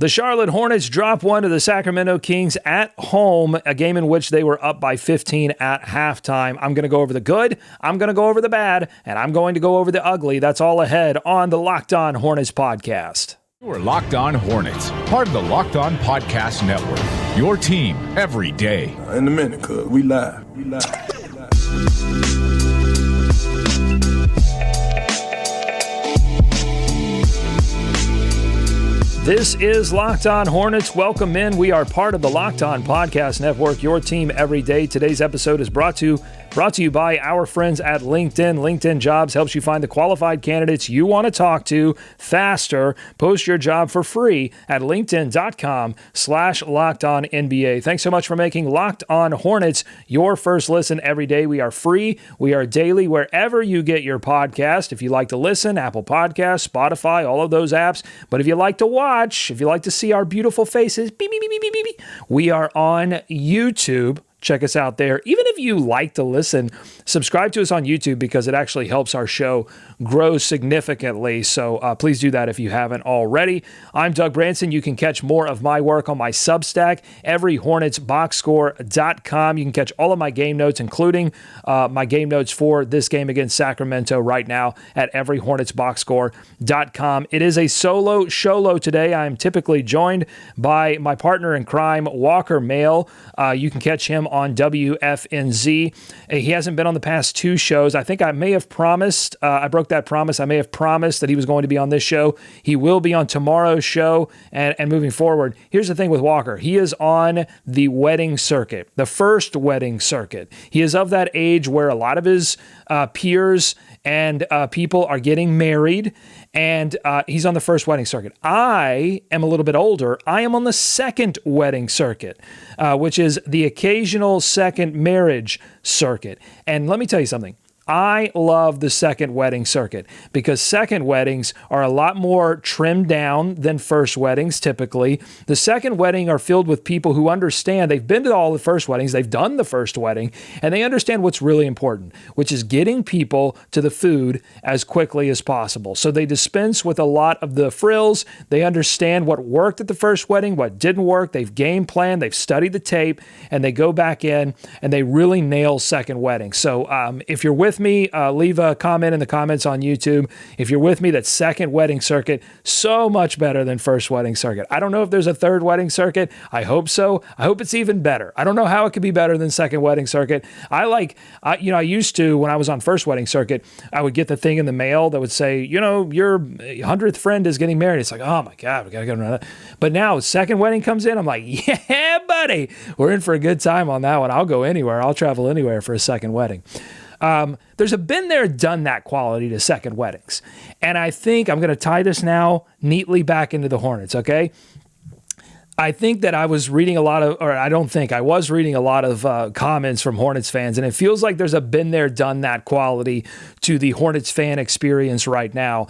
The Charlotte Hornets drop one to the Sacramento Kings at home, a game in which they were up by 15 at halftime. I'm going to go over the good, I'm going to go over the bad, and I'm going to go over the ugly. That's all ahead on the Locked On Hornets podcast. You're Locked On Hornets, part of the Locked On Podcast Network. Your team every day. In a minute, cuz we live. This is Locked On Hornets. Welcome in. We are part of the Locked On Podcast Network, your team every day. Today's episode is brought to you by our friends at LinkedIn. LinkedIn Jobs helps you find the qualified candidates you want to talk to faster. Post your job for free at linkedin.com/LockedOnNBA. Thanks so much for making Locked On Hornets your first listen every day. We are free. We are daily wherever you get your podcast. If you like to listen, Apple Podcasts, Spotify, all of those apps. But if you like to watch, if you like to see our beautiful faces, we are on YouTube. Check us out there. Even if you like to listen, subscribe to us on YouTube because it actually helps our show grow significantly. So please do that if you haven't already. I'm Doug Branson. You can catch more of my work on my Substack, everyhornetsboxscore.com. You can catch all of my game notes, including my game notes for this game against Sacramento right now at everyhornetsboxscore.com. It is a solo sholo today. I am typically joined by my partner in crime, Walker Mail. You can catch him on WFNZ. He hasn't been on the past two shows. I think I may have promised, I broke that promise. I may have promised that he was going to be on this show. He will be on tomorrow's show and moving forward. Here's the thing with Walker. He is on the wedding circuit, the first wedding circuit. He is of that age where a lot of his peers and people are getting married, and he's on the first wedding circuit. I am a little bit older. I am on the second wedding circuit, which is the occasional second marriage circuit. And let me tell you something. I love the second wedding circuit because second weddings are a lot more trimmed down than first weddings typically. The second wedding are filled with people who understand they've been to all the first weddings, they've done the first wedding, and they understand what's really important, which is getting people to the food as quickly as possible. So they dispense with a lot of the frills. They understand what worked at the first wedding, what didn't work. They've game planned, they've studied the tape, and they go back in and they really nail second weddings. So if you're with me, leave a comment in the comments on YouTube. If you're with me, that second wedding circuit, so much better than first wedding circuit. I don't know if there's a third wedding circuit. I hope so. I hope it's even better. I don't know how it could be better than second wedding circuit. I used to, when I was on first wedding circuit, I would get the thing in the mail that would say, your 100th friend is getting married. It's like, oh my God, we got to go around that. But now second wedding comes in. I'm like, yeah, buddy, we're in for a good time on that one. I'll go anywhere. I'll travel anywhere for a second wedding. There's a been there, done that quality to second weddings. And I think I'm going to tie this now neatly back into the Hornets, okay? I think that I was reading a lot of comments from Hornets fans, and it feels like there's a been there, done that quality to the Hornets fan experience right now,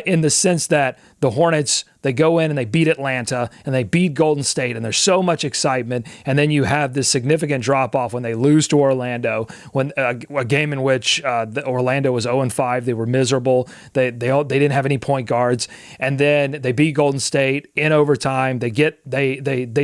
in the sense that the Hornets, they go in and they beat Atlanta and they beat Golden State, and there's so much excitement. And then you have this significant drop off when they lose to Orlando, when a game in which Orlando was 0-5. They were miserable. They didn't have any point guards, and then they beat Golden State in overtime. They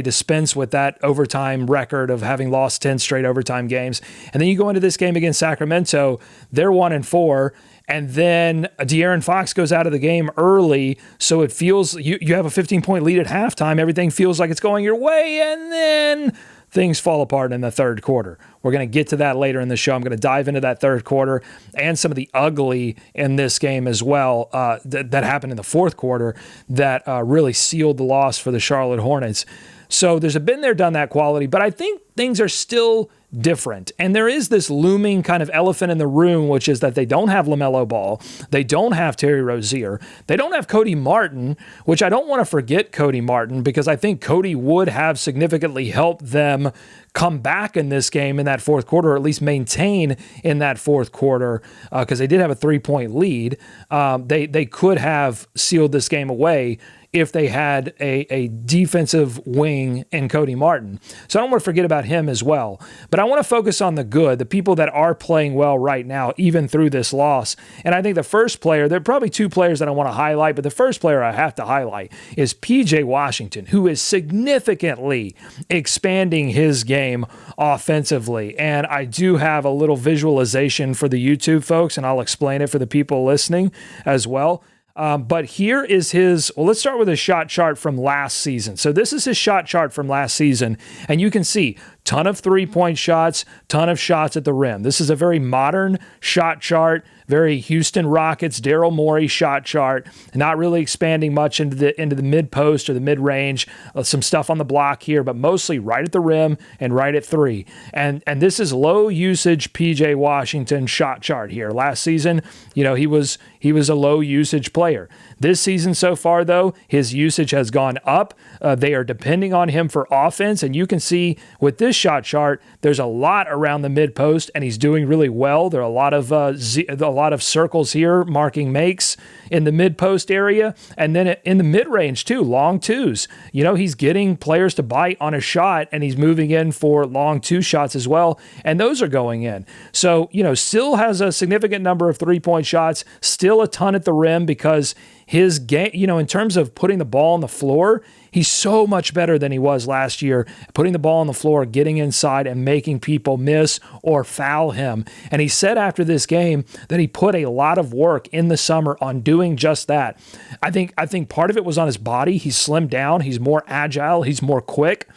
dispense with that overtime record of having lost 10 straight overtime games, and then you go into this game against Sacramento. They're 1-4. And then De'Aaron Fox goes out of the game early, so it feels you have a 15-point lead at halftime. Everything feels like it's going your way, and then things fall apart in the third quarter. We're going to get to that later in the show. I'm going to dive into that third quarter and some of the ugly in this game as well that happened in the fourth quarter that really sealed the loss for the Charlotte Hornets. So there's a been there, done that quality, but I think things are still different. And there is this looming kind of elephant in the room, which is that they don't have LaMelo Ball. They don't have Terry Rozier. They don't have Cody Martin, which I don't want to forget Cody Martin because I think Cody would have significantly helped them come back in this game in that fourth quarter, or at least maintain in that fourth quarter, because they did have a 3-point lead. They could have sealed this game away if they had a defensive wing in Cody Martin. So I don't want to forget about him as well. But I want to focus on the good, the people that are playing well right now, even through this loss. And I think the first player, there are probably two players that I want to highlight, but the first player I have to highlight is PJ Washington, who is significantly expanding his game offensively. And I do have a little visualization for the YouTube folks, and I'll explain it for the people listening as well. But here is let's start with his shot chart from last season. So this is his shot chart from last season, and you can see ton of three-point shots, ton of shots at the rim. This is a very modern shot chart, very Houston Rockets, Daryl Morey shot chart, not really expanding much into the mid-post or the mid-range, some stuff on the block here, but mostly right at the rim and right at three. And this is low-usage PJ Washington shot chart here. Last season, he was a low-usage player. This season so far, though, his usage has gone up. They are depending on him for offense, and you can see with this shot chart, there's a lot around the mid post, and he's doing really well. There are a lot of circles here marking makes in the mid post area, and then in the mid range too, long twos. He's getting players to bite on a shot, and he's moving in for long two shots as well, and those are going in. So still has a significant number of 3-point shots, still a ton at the rim because his game, in terms of putting the ball on the floor, he's so much better than he was last year, putting the ball on the floor, getting inside and making people miss or foul him. And he said after this game that he put a lot of work in the summer on doing just that. I think part of it was on his body. He's slimmed down. He's more agile. He's more quick.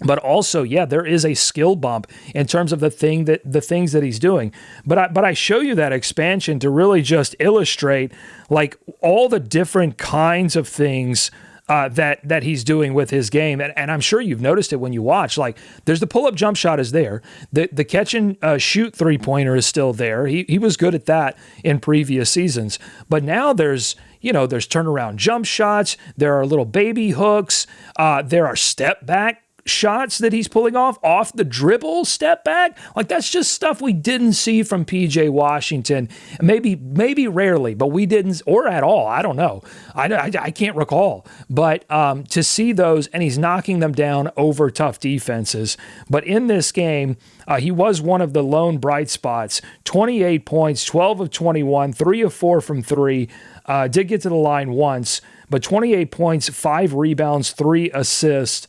But also, there is a skill bump in terms of the things that he's doing. But I show you that expansion to really just illustrate like all the different kinds of things that he's doing with his game. And I'm sure you've noticed it when you watch. Like, there's the pull-up jump shot is there. The catch and shoot three-pointer is still there. He was good at that in previous seasons. But now there's turnaround jump shots. There are little baby hooks. There are step back shots that he's pulling off the dribble, step back. Like, that's just stuff we didn't see from PJ Washington. Maybe rarely, but we didn't, or at all. I don't know. I can't recall. But to see those, and he's knocking them down over tough defenses. But in this game, he was one of the lone bright spots. 28 points, 12 of 21, 3 of 4 from 3. Did get to the line once, but 28 points, 5 rebounds, 3 assists.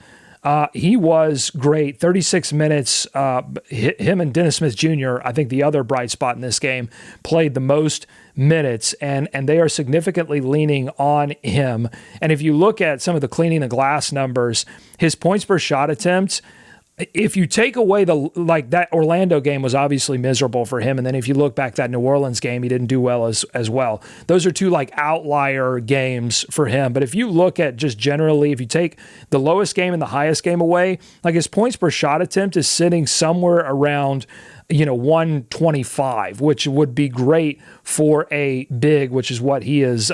He was great. 36 minutes. Him and Dennis Smith Jr., I think the other bright spot in this game, played the most minutes, and they are significantly leaning on him. And if you look at some of the cleaning the glass numbers, his points per shot attempts, if you take away that Orlando game was obviously miserable for him, and then if you look back that New Orleans game, he didn't do well as well. Those are two outlier games for him. But if you look at just generally, if you take the lowest game and the highest game away, his points per shot attempt is sitting somewhere around 125, which would be great for a big, which is what he is.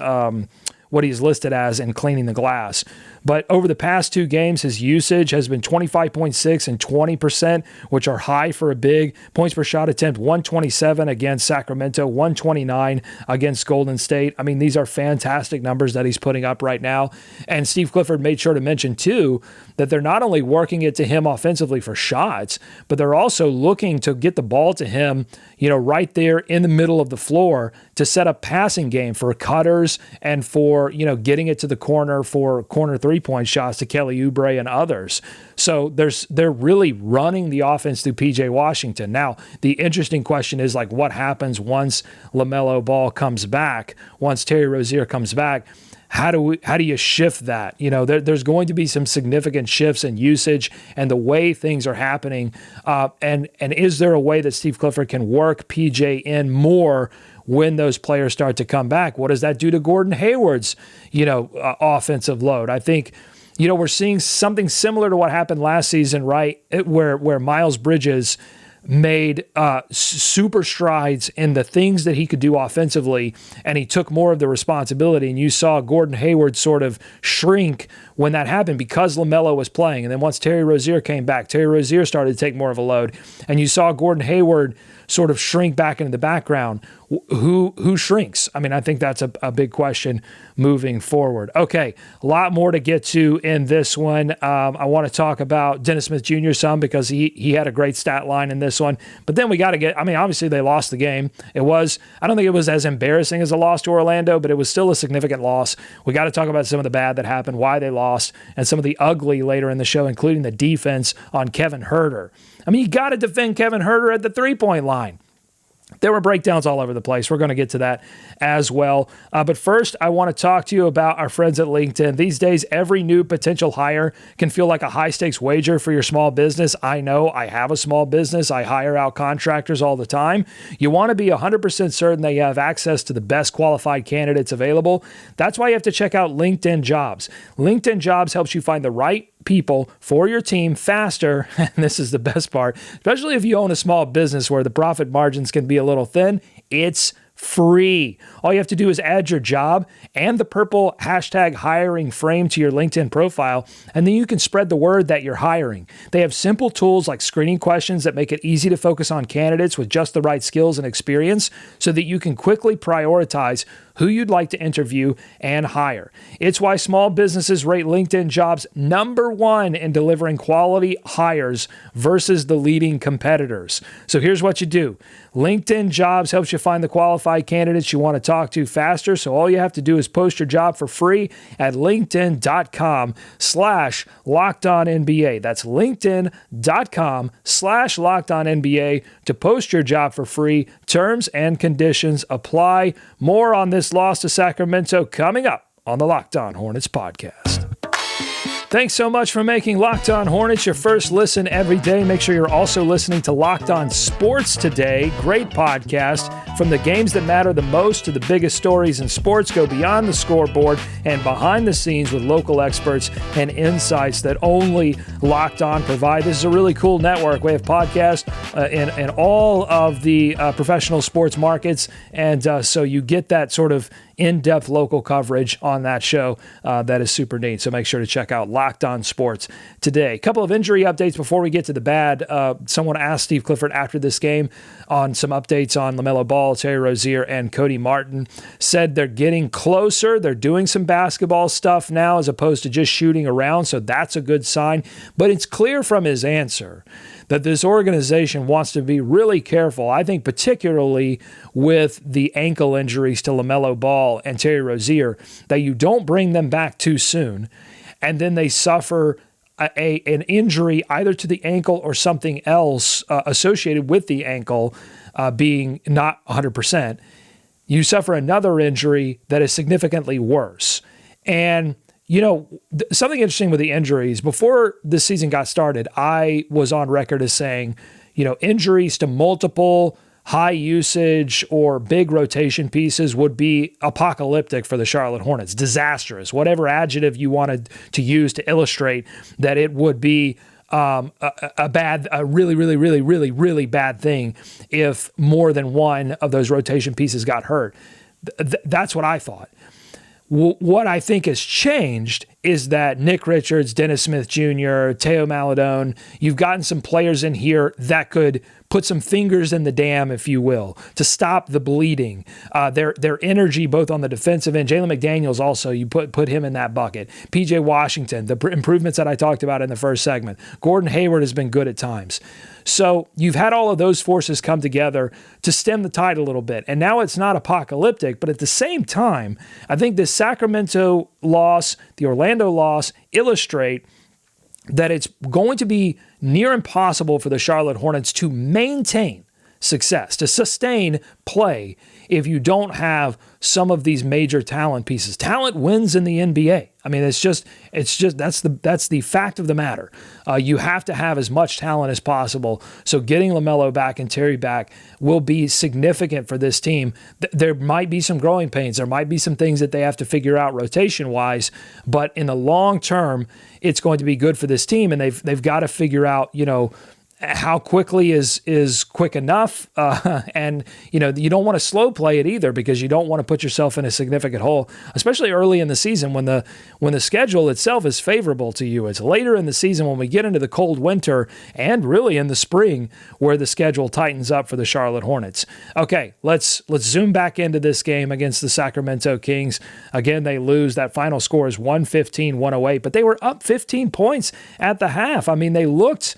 What he's listed as in cleaning the glass. But over the past 2 games, his usage has been 25.6 and 20%, which are high for a big. Points per shot attempt, 127 against Sacramento, 129 against Golden State. I mean, these are fantastic numbers that he's putting up right now. And Steve Clifford made sure to mention, too, that they're not only working it to him offensively for shots, but they're also looking to get the ball to him, right there in the middle of the floor to set up passing game for cutters and for, getting it to the corner for corner 3-point shots to Kelly Oubre and others. So they're really running the offense through PJ Washington. Now, the interesting question is what happens once LaMelo Ball comes back, once Terry Rozier comes back? How do you shift that? There's going to be some significant shifts in usage and the way things are happening. And is there a way that Steve Clifford can work PJ in more when those players start to come back? What does that do to Gordon Hayward's, offensive load? I think, we're seeing something similar to what happened last season, right? Where Miles Bridges made super strides in the things that he could do offensively, and he took more of the responsibility, and you saw Gordon Hayward sort of shrink when that happened because LaMelo was playing. And then once Terry Rozier came back, Terry Rozier started to take more of a load. And you saw Gordon Hayward sort of shrink back into the background. Who shrinks? I mean, I think that's a big question moving forward. Okay, a lot more to get to in this one. I want to talk about Dennis Smith Jr. some because he had a great stat line in this one. But then we got to get, I mean, obviously they lost the game. I don't think it was as embarrassing as a loss to Orlando, but it was still a significant loss. We got to talk about some of the bad that happened, why they lost, and some of the ugly later in the show, including the defense on Kevin Huerter. I mean, you got to defend Kevin Huerter at the three-point line. There were breakdowns all over the place. We're going to get to that as well. But first, I want to talk to you about our friends at LinkedIn. These days, every new potential hire can feel like a high-stakes wager for your small business. I know I have a small business. I hire out contractors all the time. You want to be 100% certain that you have access to the best qualified candidates available. That's why you have to check out LinkedIn Jobs. LinkedIn Jobs helps you find the right people for your team faster, and this is the best part, especially if you own a small business where the profit margins can be a little thin. It's free. All you have to do is add your job and the purple hashtag hiring frame to your LinkedIn profile, and then you can spread the word that you're hiring. They have simple tools like screening questions that make it easy to focus on candidates with just the right skills and experience so that you can quickly prioritize who you'd like to interview and hire. It's why small businesses rate LinkedIn Jobs #1 in delivering quality hires versus the leading competitors. So here's what you do. LinkedIn Jobs helps you find the qualified candidates you want to talk to faster. So all you have to do is post your job for free at linkedin.com/LockedOnNBA. That's linkedin.com/LockedOnNBA to post your job for free. Terms and conditions apply. More on this loss to Sacramento coming up on the Locked On Hornets podcast. Thanks so much for making Locked On Hornets your first listen every day. Make sure you're also listening to Locked On Sports Today. Great podcast. From the games that matter the most to the biggest stories in sports, go beyond the scoreboard and behind the scenes with local experts and insights that only Locked On provide. This is a really cool network. We have podcasts in all of the professional sports markets, and so you get that sort of in-depth local coverage on that show. That is super neat. So make sure to check out Locked On Sports Today. A couple of injury updates before we get to the bad. Someone asked Steve Clifford after this game on some updates on LaMelo Ball, Terry Rozier, and Cody Martin. Said they're getting closer. They're doing some basketball stuff now as opposed to just shooting around. So that's a good sign. But it's clear from his answer that this organization wants to be really careful, I think particularly with the ankle injuries to LaMelo Ball and Terry Rozier, that you don't bring them back too soon, and then they suffer an injury either to the ankle or something else associated with the ankle being not 100%. You suffer another injury that is significantly worse. And you know, something interesting with the injuries, before the season got started, I was on record as saying, you know, injuries to multiple high usage or big rotation pieces would be apocalyptic for the Charlotte Hornets, disastrous, whatever adjective you wanted to use to illustrate that it would be a really bad thing if more than one of those rotation pieces got hurt. That's what I thought. What I think has changed is that Nick Richards, Dennis Smith Jr., Teo Maladone, you've gotten some players in here that could put some fingers in the dam, if you will, to stop the bleeding. Their energy, both on the defensive end. Jalen McDaniels also, you put him in that bucket. PJ Washington, the improvements that I talked about in the first segment. Gordon Hayward has been good at times. So you've had all of those forces come together to stem the tide a little bit. And now it's not apocalyptic, but at the same time, I think the Sacramento loss, the Orlando loss illustrate that it's going to be near impossible for the Charlotte Hornets to maintain success, to sustain play, if you don't have some of these major talent pieces. Talent wins in the NBA. I mean, it's just that's the fact of the matter. You have to have as much talent as possible. So getting LaMelo back and Terry back will be significant for this team. There might be some growing pains. There might be some things that they have to figure out rotation-wise, but in the long term, it's going to be good for this team, and they've got to figure out, you know, how quickly is quick enough, and you don't want to slow play it either, because you don't want to put yourself in a significant hole, especially early in the season when the schedule itself is favorable to you. It's later in the season when we get into the cold winter and really in the spring where the schedule tightens up for the Charlotte Hornets. Okay, let's zoom back into this game against the Sacramento Kings. Again, they lose. That final score is 115-108, but they were up 15 points at the half. I mean, they looked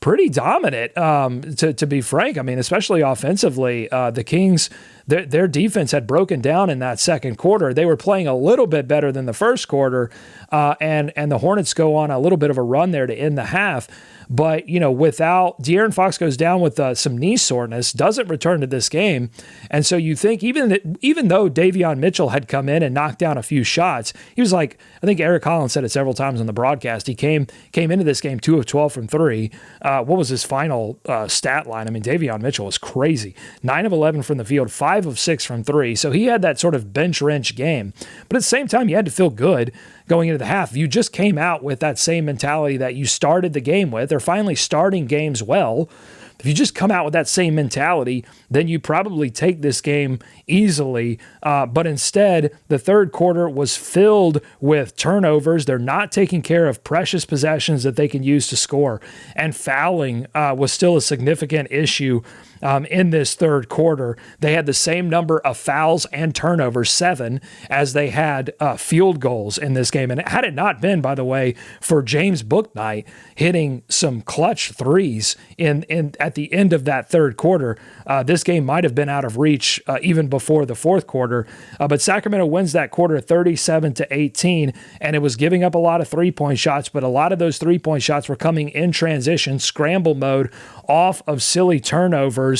pretty dominant, to be frank. I mean, especially offensively, the Kings, their defense had broken down in that second quarter. They were playing a little bit better than the first quarter, and the Hornets go on a little bit of a run there to end the half. But, without De'Aaron Fox goes down with some knee soreness, doesn't return to this game. And so you think even though Davion Mitchell had come in and knocked down a few shots, he was like, I think Eric Collins said it several times on the broadcast, he came into this game 2 of 12 from 3. What was his final stat line? I mean, Davion Mitchell was crazy. 9 of 11 from the field, 5 of 6 from 3. So he had that sort of bench wrench game. But at the same time, you had to feel good going into the half. You just came out with that same mentality that you started the game with. They're finally starting games well. If you just come out with that same mentality, then you probably take this game easily. But instead, the third quarter was filled with turnovers. They're not taking care of precious possessions that they can use to score. And fouling was still a significant issue in this third quarter. They had the same number of fouls and turnovers, 7, as they had field goals in this game. And had it not been, by the way, for James Bouknight hitting some clutch threes at the end of that third quarter, this game might have been out of reach even before the fourth quarter. But Sacramento wins that quarter 37-18, and it was giving up a lot of three-point shots, but a lot of those three-point shots were coming in transition, scramble mode, off of silly turnovers.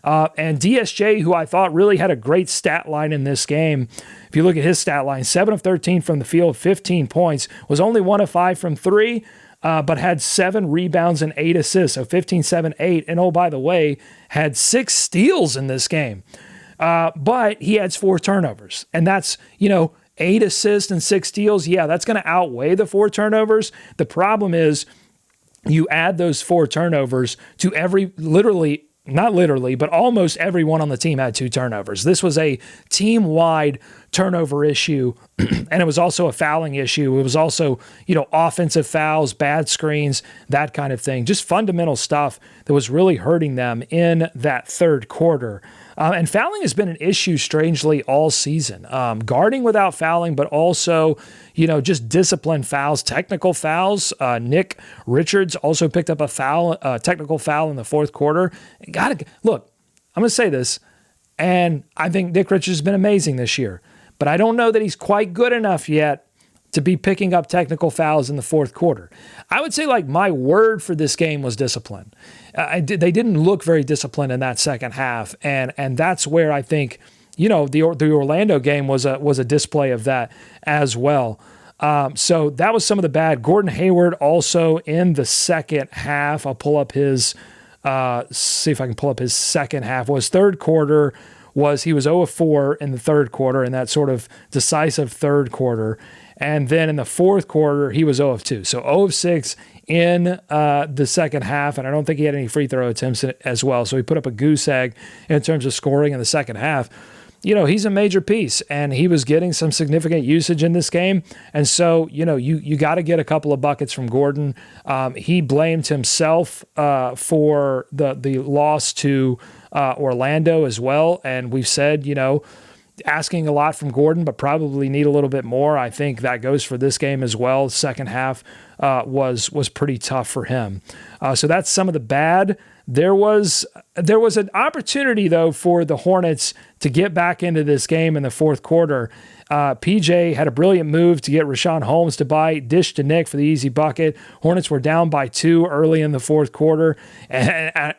And DSJ, who I thought really had a great stat line in this game, if you look at his stat line, 7 of 13 from the field, 15 points, was only 1 of 5 from 3, but had 7 rebounds and 8 assists, so 15, 7, 8. And oh, by the way, had 6 steals in this game. But he has 4 turnovers. And that's, 8 assists and 6 steals. Yeah, that's going to outweigh the 4 turnovers. The problem is you add those 4 turnovers to not literally, but almost everyone on the team had 2 turnovers. This was a team-wide turnover issue, and it was also a fouling issue. It was also, offensive fouls, bad screens, that kind of thing. Just fundamental stuff that was really hurting them in that third quarter. And fouling has been an issue, strangely, all season. Guarding without fouling, but also, just disciplined fouls, technical fouls. Nick Richards also picked up a technical foul in the fourth quarter. Look, I'm going to say this, and I think Nick Richards has been amazing this year, but I don't know that he's quite good enough yet to be picking up technical fouls in the fourth quarter. I would say my word for this game was discipline. They didn't look very disciplined in that second half, and that's where I think the Orlando game was a display of that as well. So that was some of the bad. Gordon Hayward also in the second half. I'll pull up his see if I can pull up his second half. Third quarter he was 0 of 4 in the third quarter in that sort of decisive third quarter. And then in the fourth quarter, he was 0 of 2. So 0 of 6 in the second half, and I don't think he had any free throw attempts as well. So he put up a goose egg in terms of scoring in the second half. He's a major piece, and he was getting some significant usage in this game. And so, you got to get a couple of buckets from Gordon. He blamed himself for the loss to Orlando as well. And we've said, asking a lot from Gordon, but probably need a little bit more. I think that goes for this game as well. The second half was pretty tough for him. So that's some of the bad. There was an opportunity, though, for the Hornets to get back into this game in the fourth quarter. PJ had a brilliant move to get Rashawn Holmes to bite, dish to Nick for the easy bucket. Hornets were down by 2 early in the fourth quarter. And,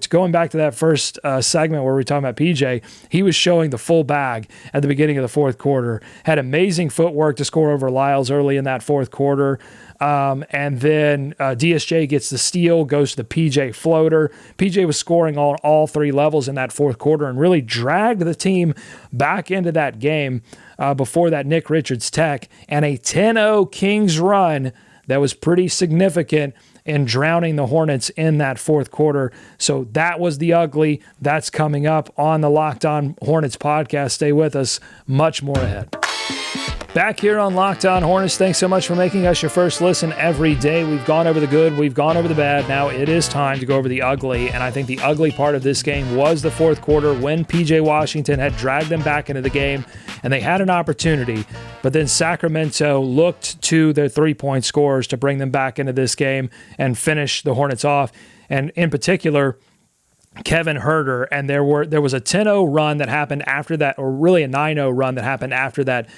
going back to that first segment where we were talking about PJ, he was showing the full bag at the beginning of the fourth quarter. Had amazing footwork to score over Lyles early in that fourth quarter. And then DSJ gets the steal, goes to the PJ floater. PJ was scoring on all 3 levels in that fourth quarter and really dragged the team back into that game before that Nick Richards tech, and a 10-0 Kings run that was pretty significant in drowning the Hornets in that fourth quarter. So that was the ugly. That's coming up on the Locked On Hornets podcast. Stay with us. Much more ahead. Back here on Locked On Hornets, thanks so much for making us your first listen every day. We've gone over the good, we've gone over the bad. Now it is time to go over the ugly, and I think the ugly part of this game was the fourth quarter when P.J. Washington had dragged them back into the game, and they had an opportunity, but then Sacramento looked to their three-point scores to bring them back into this game and finish the Hornets off. And in particular, Kevin Huerter, and there was a 10-0 run that happened after that, or really a 9-0 run that happened after that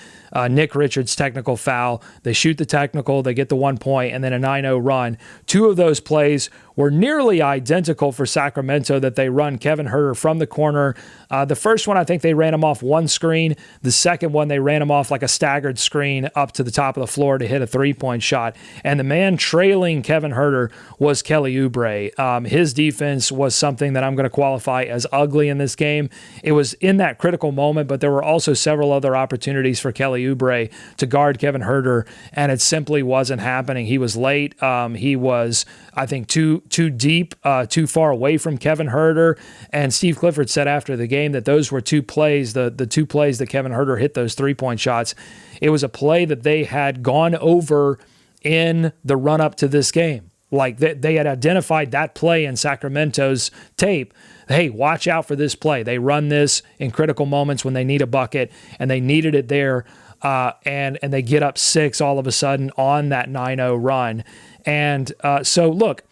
Nick Richards technical foul. They shoot the technical, they get the 1 point, and then a 9-0 run. Two of those plays were nearly identical for Sacramento that they run Kevin Huerter from the corner. The first one, I think they ran him off one screen. The second one, they ran him off like a staggered screen up to the top of the floor to hit a three-point shot. And the man trailing Kevin Huerter was Kelly Oubre. His defense was something that I'm going to qualify as ugly in this game. It was in that critical moment, but there were also several other opportunities for Kelly Oubre to guard Kevin Huerter, and it simply wasn't happening. He was late. He was, I think, too deep, too far away from Kevin Huerter. And Steve Clifford said after the game that those were two plays, the two plays that Kevin Huerter hit those three-point shots. It was a play that they had gone over in the run-up to this game. Like they had identified that play in Sacramento's tape. Hey, watch out for this play. They run this in critical moments when they need a bucket, and they needed it there. And they get up 6 all of a sudden on that 9-0 run. And so, look,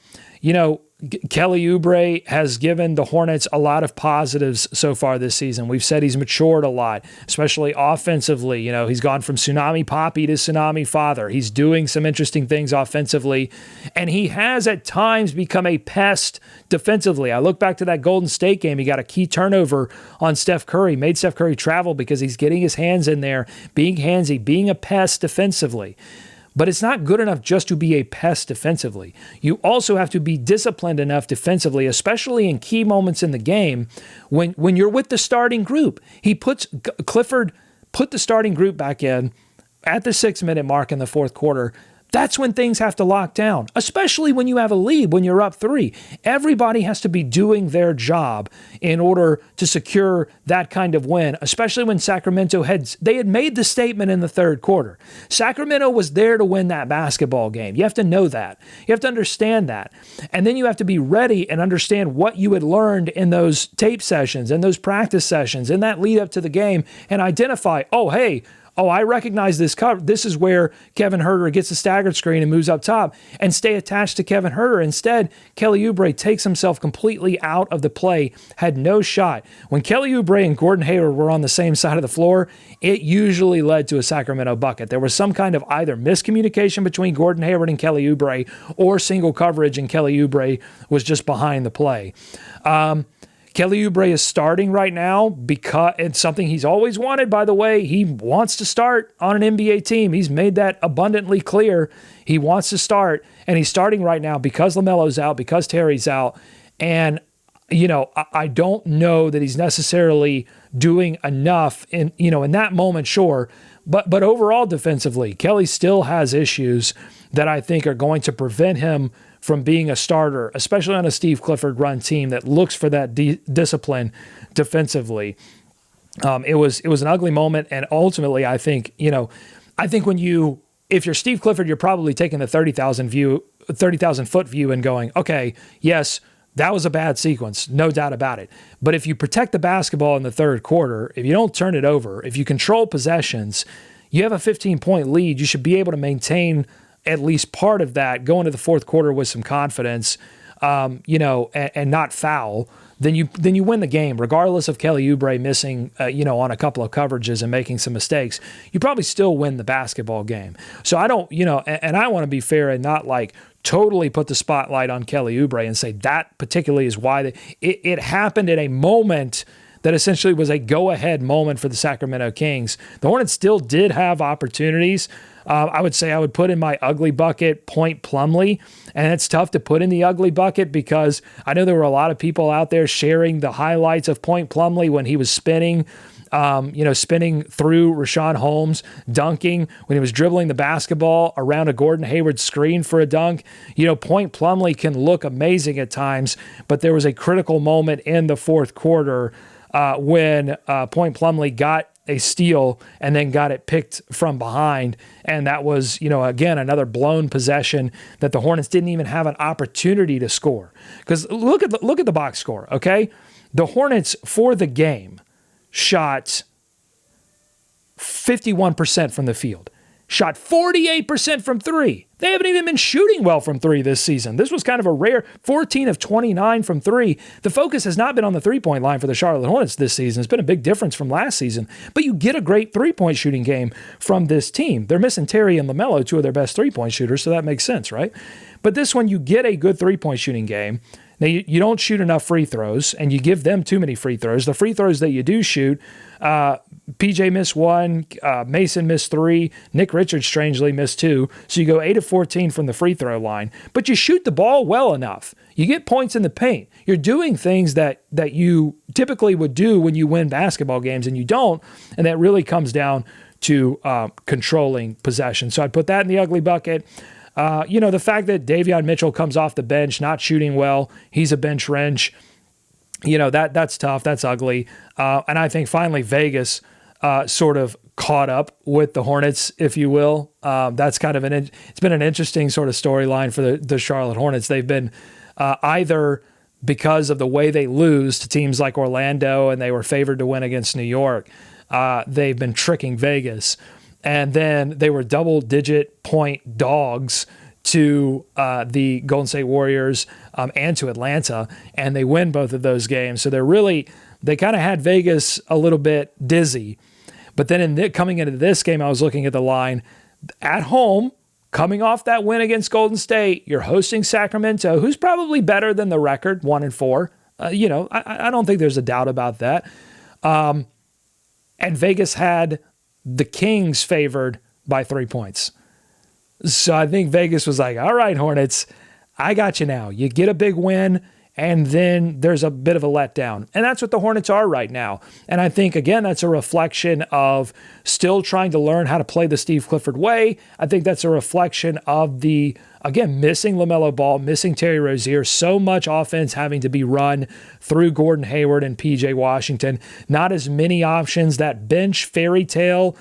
Kelly Oubre has given the Hornets a lot of positives so far this season. We've said he's matured a lot, especially offensively. He's gone from Tsunami Papi to Tsunami Father. He's doing some interesting things offensively, and he has at times become a pest defensively. I look back to that Golden State game. He got a key turnover on Steph Curry, made Steph Curry travel because he's getting his hands in there, being handsy, being a pest defensively. But it's not good enough just to be a pest defensively. You also have to be disciplined enough defensively, especially in key moments in the game when you're with the starting group. Clifford put the starting group back in at the 6-minute mark in the fourth quarter. That's when things have to lock down, especially when you have a lead, when you're up 3. Everybody has to be doing their job in order to secure that kind of win, especially when Sacramento had made the statement in the third quarter. Sacramento was there to win that basketball game. You have to know that. You have to understand that. And then you have to be ready and understand what you had learned in those tape sessions, in those practice sessions, in that lead up to the game, and identify, I recognize this cover. This is where Kevin Huerter gets a staggered screen and moves up top, and stay attached to Kevin Huerter. Instead, Kelly Oubre takes himself completely out of the play, had no shot. When Kelly Oubre and Gordon Hayward were on the same side of the floor, it usually led to a Sacramento bucket. There was some kind of either miscommunication between Gordon Hayward and Kelly Oubre, or single coverage, and Kelly Oubre was just behind the play. Kelly Oubre is starting right now because it's something he's always wanted, by the way. He wants to start on an NBA team. He's made that abundantly clear. He wants to start, and he's starting right now because LaMelo's out, because Terry's out. And, I don't know that he's necessarily doing enough in that moment, sure. But overall defensively, Kelly still has issues that I think are going to prevent him from being a starter, especially on a Steve Clifford run team that looks for that discipline defensively. It was an ugly moment, and ultimately, I think if you're Steve Clifford, you're probably taking the 30,000 foot view and going, okay, yes, that was a bad sequence, no doubt about it. But if you protect the basketball in the third quarter, if you don't turn it over, if you control possessions, you have a 15-point lead. You should be able to maintain at least part of that, go into the fourth quarter with some confidence, and not foul, then you win the game, regardless of Kelly Oubre missing, on a couple of coverages and making some mistakes. You probably still win the basketball game. So I don't, and I want to be fair and not like totally put the spotlight on Kelly Oubre and say that particularly is why it happened at a moment that essentially was a go-ahead moment for the Sacramento Kings. The Hornets still did have opportunities. I would say I would put in my ugly bucket Point Plumlee, and it's tough to put in the ugly bucket because I know there were a lot of people out there sharing the highlights of Point Plumlee when he was spinning spinning through Rashawn Holmes, dunking when he was dribbling the basketball around a Gordon Hayward screen for a dunk. Point Plumlee can look amazing at times, but there was a critical moment in the fourth quarter when Point Plumlee got a steal and then got it picked from behind. And that was, again, another blown possession that the Hornets didn't even have an opportunity to score. Because look at the box score, okay? The Hornets for the game shot 51% from the field, shot 48% from three. They haven't even been shooting well from three this season. This was kind of a rare 14 of 29 from three. The focus has not been on the three-point line for the Charlotte Hornets this season. It's been a big difference from last season. But you get a great three-point shooting game from this team. They're missing Terry and LaMelo, two of their best three-point shooters, so that makes sense, right? But this one, you get a good three-point shooting game. Now, you don't shoot enough free throws, and you give them too many free throws. The free throws that you do shoot, PJ missed one, Mason missed three, Nick Richards strangely missed two. So you go 8 of 14 from the free throw line, but you shoot the ball well enough. You get points in the paint. You're doing things that you typically would do when you win basketball games, and you don't, and that really comes down to controlling possession. So I'd put that in the ugly bucket. The fact that Davion Mitchell comes off the bench, not shooting well, he's a bench wrench. That's tough. That's ugly. And I think finally Vegas sort of caught up with the Hornets, if you will. That's kind of it's been an interesting sort of storyline for the Charlotte Hornets. They've been either because of the way they lose to teams like Orlando and they were favored to win against New York, they've been tricking Vegas. And then they were double-digit point dogs to the Golden State Warriors and to Atlanta, and they win both of those games. So they kind of had Vegas a little bit dizzy. But then coming into this game, I was looking at the line. At home, coming off that win against Golden State, you're hosting Sacramento, who's probably better than the record, 1-4. I don't think there's a doubt about that. And Vegas had the Kings favored by 3 points. So I think Vegas was like, all right, Hornets, I got you now. You get a big win, and then there's a bit of a letdown. And that's what the Hornets are right now. And I think, again, that's a reflection of still trying to learn how to play the Steve Clifford way. I think that's a reflection of missing LaMelo Ball, missing Terry Rozier, so much offense having to be run through Gordon Hayward and PJ Washington. Not as many options. That bench fairy tale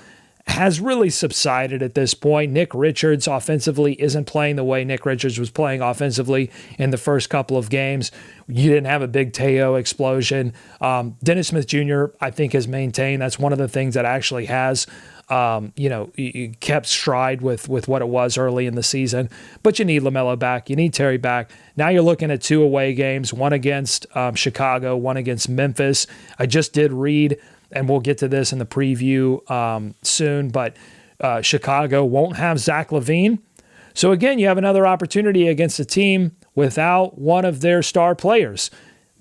has really subsided at this point. Nick Richards offensively isn't playing the way Nick Richards was playing offensively in the first couple of games. You didn't have a big Teo explosion. Dennis Smith Jr., I think, has maintained. That's one of the things that actually has kept stride with what it was early in the season. But you need LaMelo back. You need Terry back. Now you're looking at 2 away games, one against Chicago, one against Memphis. I just did read, and we'll get to this in the preview soon, but Chicago won't have Zach LaVine. So again, you have another opportunity against a team without one of their star players.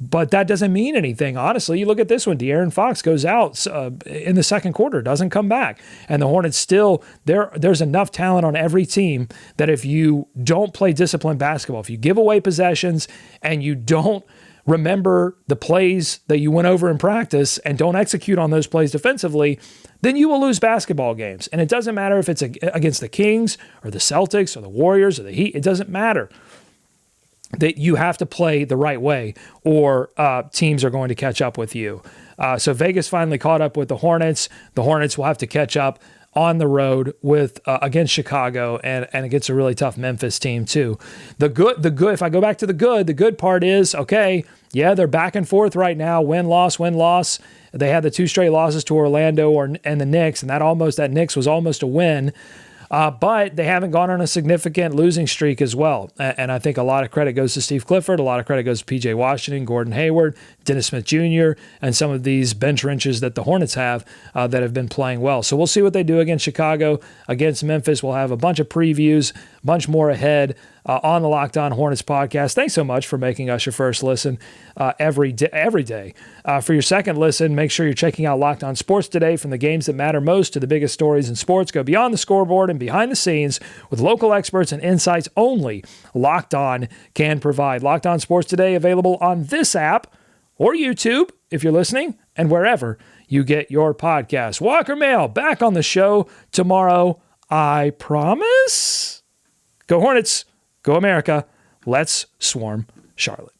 But that doesn't mean anything. Honestly, you look at this one. De'Aaron Fox goes out in the second quarter, doesn't come back. And the Hornets still, there's enough talent on every team that if you don't play disciplined basketball, if you give away possessions and you don't remember the plays that you went over in practice and don't execute on those plays defensively, then you will lose basketball games. And it doesn't matter if it's against the Kings or the Celtics or the Warriors or the Heat. It doesn't matter. That you have to play the right way or teams are going to catch up with you. So Vegas finally caught up with the Hornets. The Hornets will have to catch up on the road with against Chicago and against a really tough Memphis team too. The good. If I go back to the good part is, okay, yeah, they're back and forth right now. Win, loss. They had the 2 straight losses to Orlando and the Knicks, and that Knicks was almost a win. But they haven't gone on a significant losing streak as well. And I think a lot of credit goes to Steve Clifford. A lot of credit goes to PJ Washington, Gordon Hayward, Dennis Smith Jr., and some of these bench wrenches that the Hornets have that have been playing well. So we'll see what they do against Chicago, against Memphis. We'll have a bunch of previews, a bunch more ahead on the Locked On Hornets podcast. Thanks so much for making us your first listen every day. For your second listen, make sure you're checking out Locked On Sports Today. From the games that matter most to the biggest stories in sports, go beyond the scoreboard and behind the scenes with local experts and insights only Locked On can provide. Locked On Sports Today available on this app or YouTube if you're listening, and wherever you get your podcast. Walker Mail back on the show tomorrow, I promise. Go Hornets. Go America. Let's swarm Charlotte.